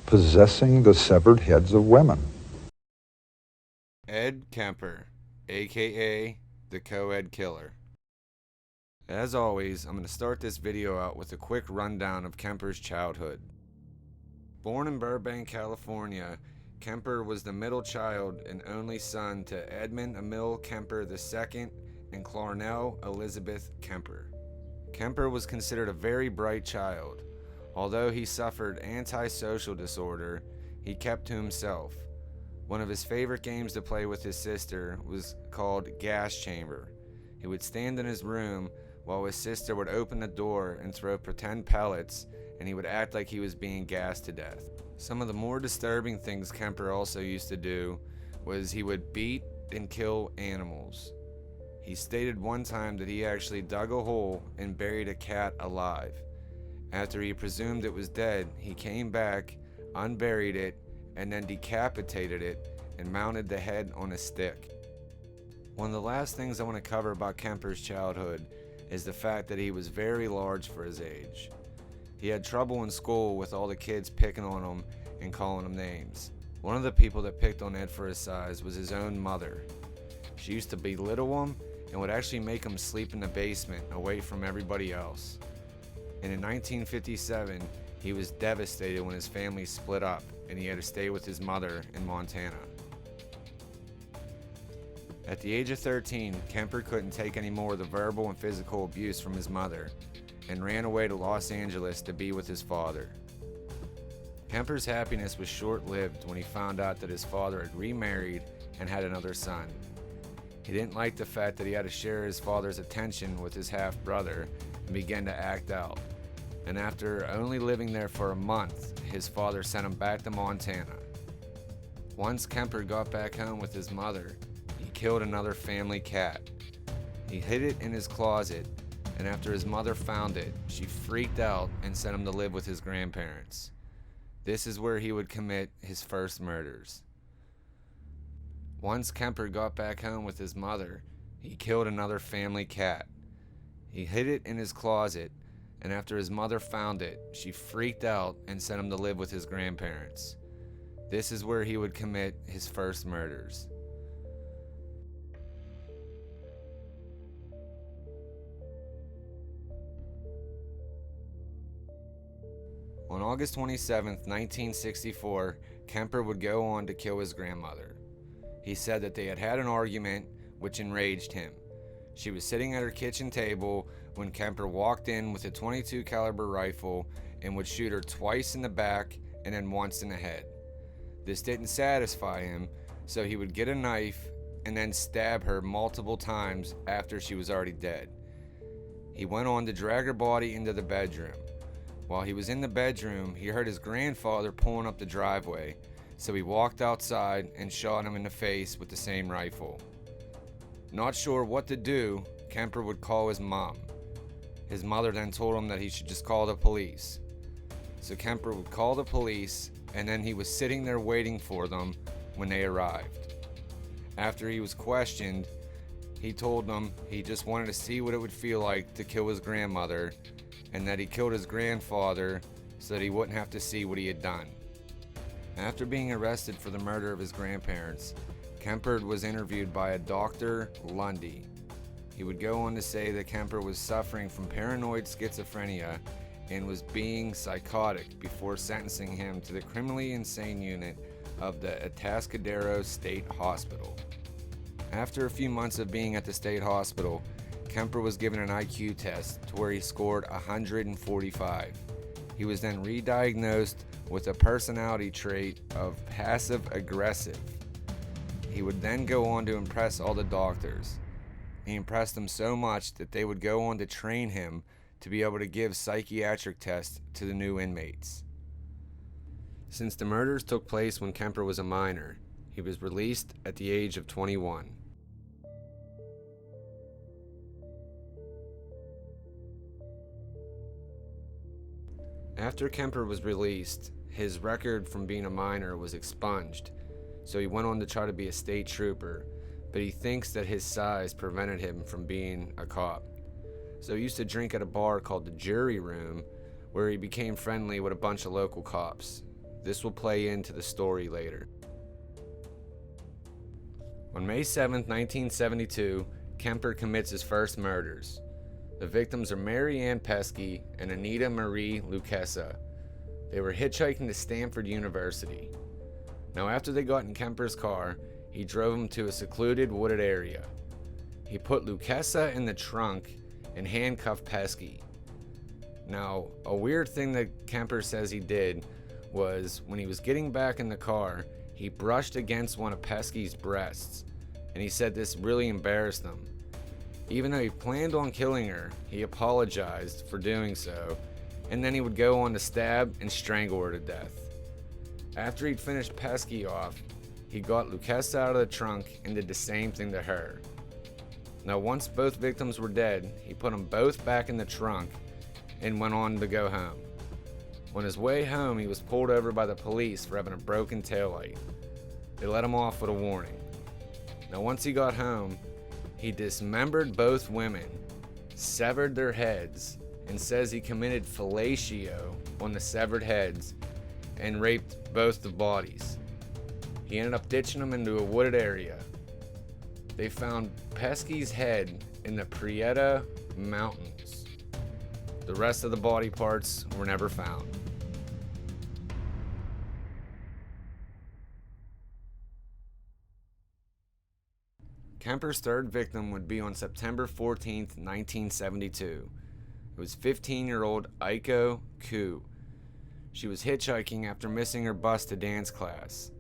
Possessing the severed heads of women. Ed Kemper, aka the Co-Ed Killer. As always, I'm going to start this video out with a quick rundown of Kemper's childhood. Born in Burbank, California, Kemper was the middle child and only son to Edmund Emil Kemper II and Clarnell Elizabeth Kemper. Kemper was considered a very bright child. Although he suffered antisocial disorder, he kept to himself. One of his favorite games to play with his sister was called Gas Chamber. He would stand in his room while his sister would open the door and throw pretend pellets, and he would act like he was being gassed to death. Some of the more disturbing things Kemper also used to do was he would beat and kill animals. He stated one time that he actually dug a hole and buried a cat alive. After he presumed it was dead, he came back, unburied it, and then decapitated it and mounted the head on a stick. One of the last things I want to cover about Kemper's childhood is the fact that he was very large for his age. He had trouble in school with all the kids picking on him and calling him names. One of the people that picked on Ed for his size was his own mother. She used to belittle him and would actually make him sleep in the basement away from everybody else. And in 1957, he was devastated when his family split up and he had to stay with his mother in Montana. At the age of 13, Kemper couldn't take any more of the verbal and physical abuse from his mother and ran away to Los Angeles to be with his father. Kemper's happiness was short-lived when he found out that his father had remarried and had another son. He didn't like the fact that he had to share his father's attention with his half-brother and began to act out. And after only living there for a month, his father sent him back to Montana. Once Kemper got back home with his mother, he killed another family cat. He hid it in his closet, and after his mother found it, she freaked out and sent him to live with his grandparents. This is where he would commit his first murders. Once Kemper got back home with his mother, he killed another family cat. He hid it in his closet, and after his mother found it, she freaked out and sent him to live with his grandparents. This is where he would commit his first murders. On August 27, 1964, Kemper would go on to kill his grandmother. He said that they had had an argument, which enraged him. She was sitting at her kitchen table when Kemper walked in with a .22 caliber rifle and would shoot her twice in the back and then once in the head. This didn't satisfy him, so he would get a knife and then stab her multiple times after she was already dead. He went on to drag her body into the bedroom. While he was in the bedroom, he heard his grandfather pulling up the driveway, so he walked outside and shot him in the face with the same rifle. Not sure what to do, Kemper would call his mom. His mother then told him that he should just call the police. So Kemper would call the police, and then he was sitting there waiting for them when they arrived. After he was questioned, he told them he just wanted to see what it would feel like to kill his grandmother, and that he killed his grandfather so that he wouldn't have to see what he had done. After being arrested for the murder of his grandparents, Kemper was interviewed by a Dr. Lundy. He would go on to say that Kemper was suffering from paranoid schizophrenia and was being psychotic before sentencing him to the criminally insane unit of the Atascadero State Hospital. After a few months of being at the state hospital, Kemper was given an IQ test to where he scored 145. He was then re-diagnosed with a personality trait of passive-aggressive. He would then go on to impress all the doctors. He impressed them so much that they would go on to train him to be able to give psychiatric tests to the new inmates. Since the murders took place when Kemper was a minor, he was released at the age of 21. After Kemper was released, his record from being a minor was expunged, so he went on to try to be a state trooper, but he thinks that his size prevented him from being a cop. So he used to drink at a bar called the Jury Room, where he became friendly with a bunch of local cops. This will play into the story later. On May 7, 1972, Kemper commits his first murders. The victims are Mary Ann Pesky and Anita Marie Lucchesa. They were hitchhiking to Stanford University. Now, after they got in Kemper's car, he drove them to a secluded, wooded area. He put Lucchesa in the trunk and handcuffed Pesky. Now, a weird thing that Kemper says he did was when he was getting back in the car, he brushed against one of Pesky's breasts, and he said this really embarrassed him. Even though he planned on killing her, he apologized for doing so, and then he would go on to stab and strangle her to death. After he'd finished Pesky off, he got Lucchesa out of the trunk and did the same thing to her. Now, once both victims were dead, he put them both back in the trunk and went on to go home. On his way home, he was pulled over by the police for having a broken taillight. They let him off with a warning. Now, once he got home, he dismembered both women, severed their heads, and says he committed fellatio on the severed heads and raped both the bodies. He ended up ditching them into a wooded area. They found Pesky's head in the Prieta Mountains. The rest of the body parts were never found. Kemper's third victim would be on September 14th, 1972. It was 15-year-old Aiko Koo. She was hitchhiking after missing her bus to dance class.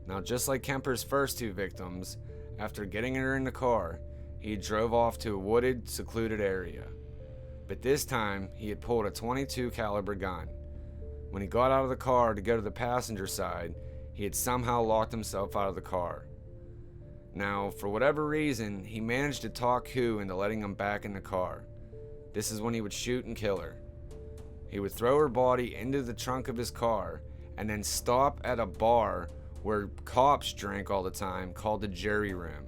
Now, just like Kemper's first two victims, after getting her in the car, he drove off to a wooded, secluded area. But this time, he had pulled a .22 caliber gun. When he got out of the car to go to the passenger side, he had somehow locked himself out of the car. Now, for whatever reason, he managed to talk Koo into letting him back in the car. This is when he would shoot and kill her. He would throw her body into the trunk of his car and then stop at a bar where cops drank all the time called the Jury Room.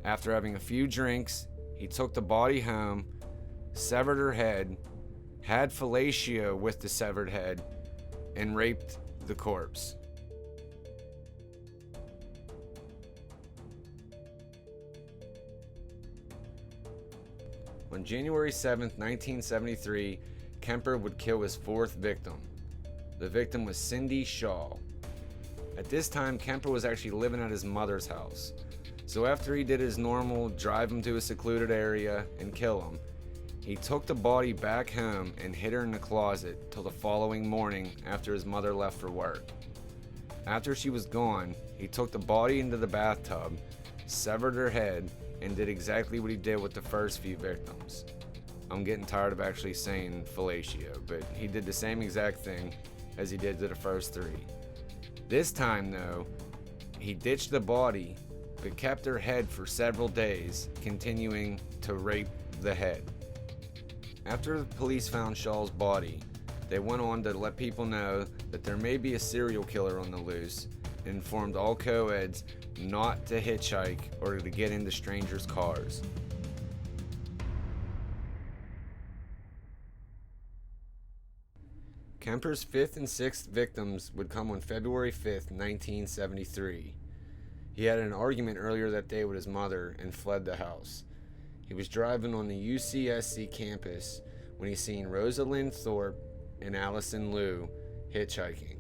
After having a few drinks, he took the body home, severed her head, had fellatio with the severed head, and raped the corpse. On January 7th, 1973, Kemper would kill his fourth victim. The victim was Cindy Shaw. At this time, Kemper was actually living at his mother's house. So after he did his normal drive him to a secluded area and kill him, he took the body back home and hid her in the closet till the following morning after his mother left for work. After she was gone, he took the body into the bathtub, severed her head, and did exactly what he did with the first few victims. I'm getting tired of actually saying fellatio, but he did the same exact thing as he did to the first three. This time, though, he ditched the body, but kept her head for several days, continuing to rape the head. After the police found Shaw's body, they went on to let people know that there may be a serial killer on the loose and informed all co-eds not to hitchhike or to get into strangers' cars. Kemper's fifth and sixth victims would come on February 5th, 1973. He had an argument earlier that day with his mother and fled the house. He was driving on the UCSC campus when he seen Rosalind Thorpe and Allison Liu hitchhiking.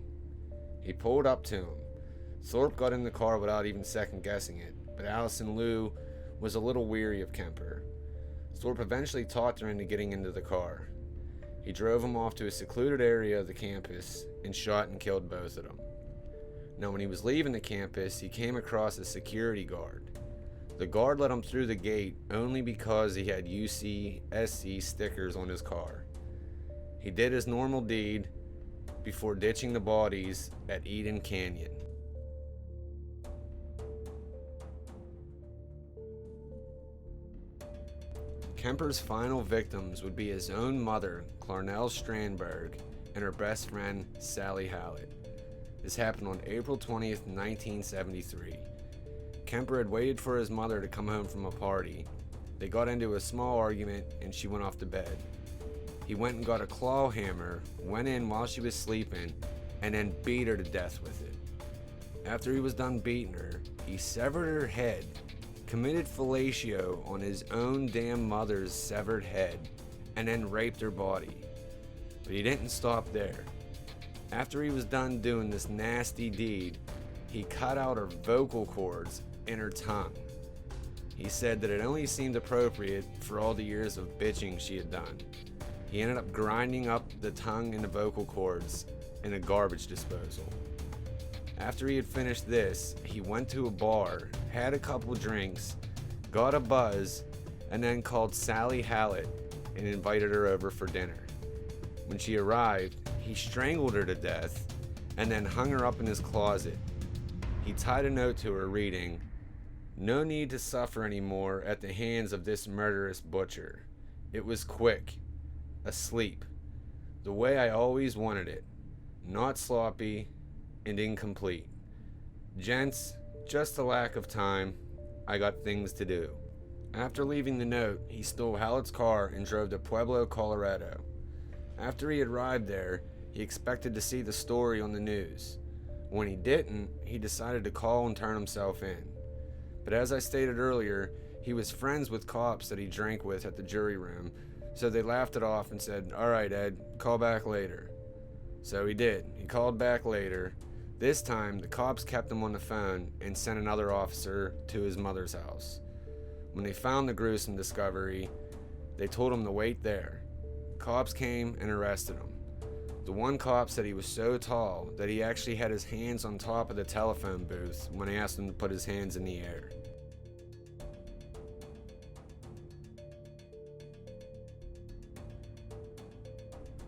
He pulled up to him. Thorpe got in the car without even second guessing it, but Allison Liu was a little weary of Kemper. Thorpe eventually talked her into getting into the car. He drove him off to a secluded area of the campus and shot and killed both of them. Now, when he was leaving the campus, he came across a security guard. The guard let him through the gate only because he had UCSC stickers on his car. He did his normal deed before ditching the bodies at Eden Canyon. Kemper's final victims would be his own mother, Clarnell Strandberg, and her best friend, Sally Hallett. This happened on April 20th, 1973. Kemper had waited for his mother to come home from a party. They got into a small argument and she went off to bed. he went and got a claw hammer, went in while she was sleeping, and then beat her to death with it. After he was done beating her, he severed her head, committed fellatio on his own damn mother's severed head, and then raped her body. But he didn't stop there. After he was done doing this nasty deed, he cut out her vocal cords and her tongue. He said that it only seemed appropriate for all the years of bitching she had done. He ended up grinding up the tongue and the vocal cords in a garbage disposal. After he had finished this, he went to a bar, had a couple drinks, got a buzz, and then called Sally Hallett and invited her over for dinner. When she arrived, he strangled her to death and then hung her up in his closet. He tied a note to her reading, "No need to suffer anymore at the hands of this murderous butcher. It was quick, asleep, the way I always wanted it, not sloppy and incomplete. Gents, just a lack of time. I got things to do." After leaving the note, he stole Hallett's car and drove to Pueblo, Colorado. After he arrived there, he expected to see the story on the news. When he didn't, he decided to call and turn himself in. But as I stated earlier, he was friends with cops that he drank with at the jury room, so they laughed it off and said, "All right, Ed, call back later." So he did. He called back later. This time, the cops kept him on the phone and sent another officer to his mother's house. When they found the gruesome discovery, they told him to wait there. Cops came and arrested him. The one cop said he was so tall that he actually had his hands on top of the telephone booth when they asked him to put his hands in the air.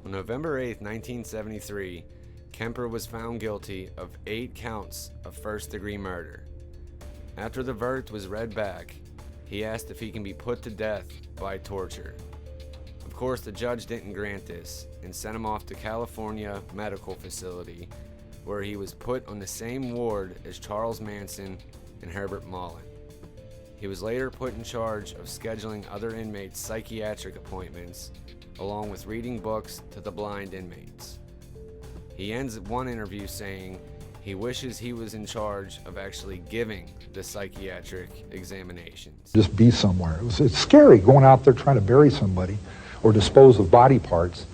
On November 8, 1973, Kemper was found guilty of 8 counts of first-degree murder. After the verdict was read back, he asked if he can be put to death by torture. Of course, the judge didn't grant this and sent him off to California Medical Facility, where he was put on the same ward as Charles Manson and Herbert Mullen. He was later put in charge of scheduling other inmates' psychiatric appointments, along with reading books to the blind inmates. He ends one interview saying he wishes he was in charge of actually giving the psychiatric examinations. Just be somewhere. It's scary going out there trying to bury somebody or dispose of body parts.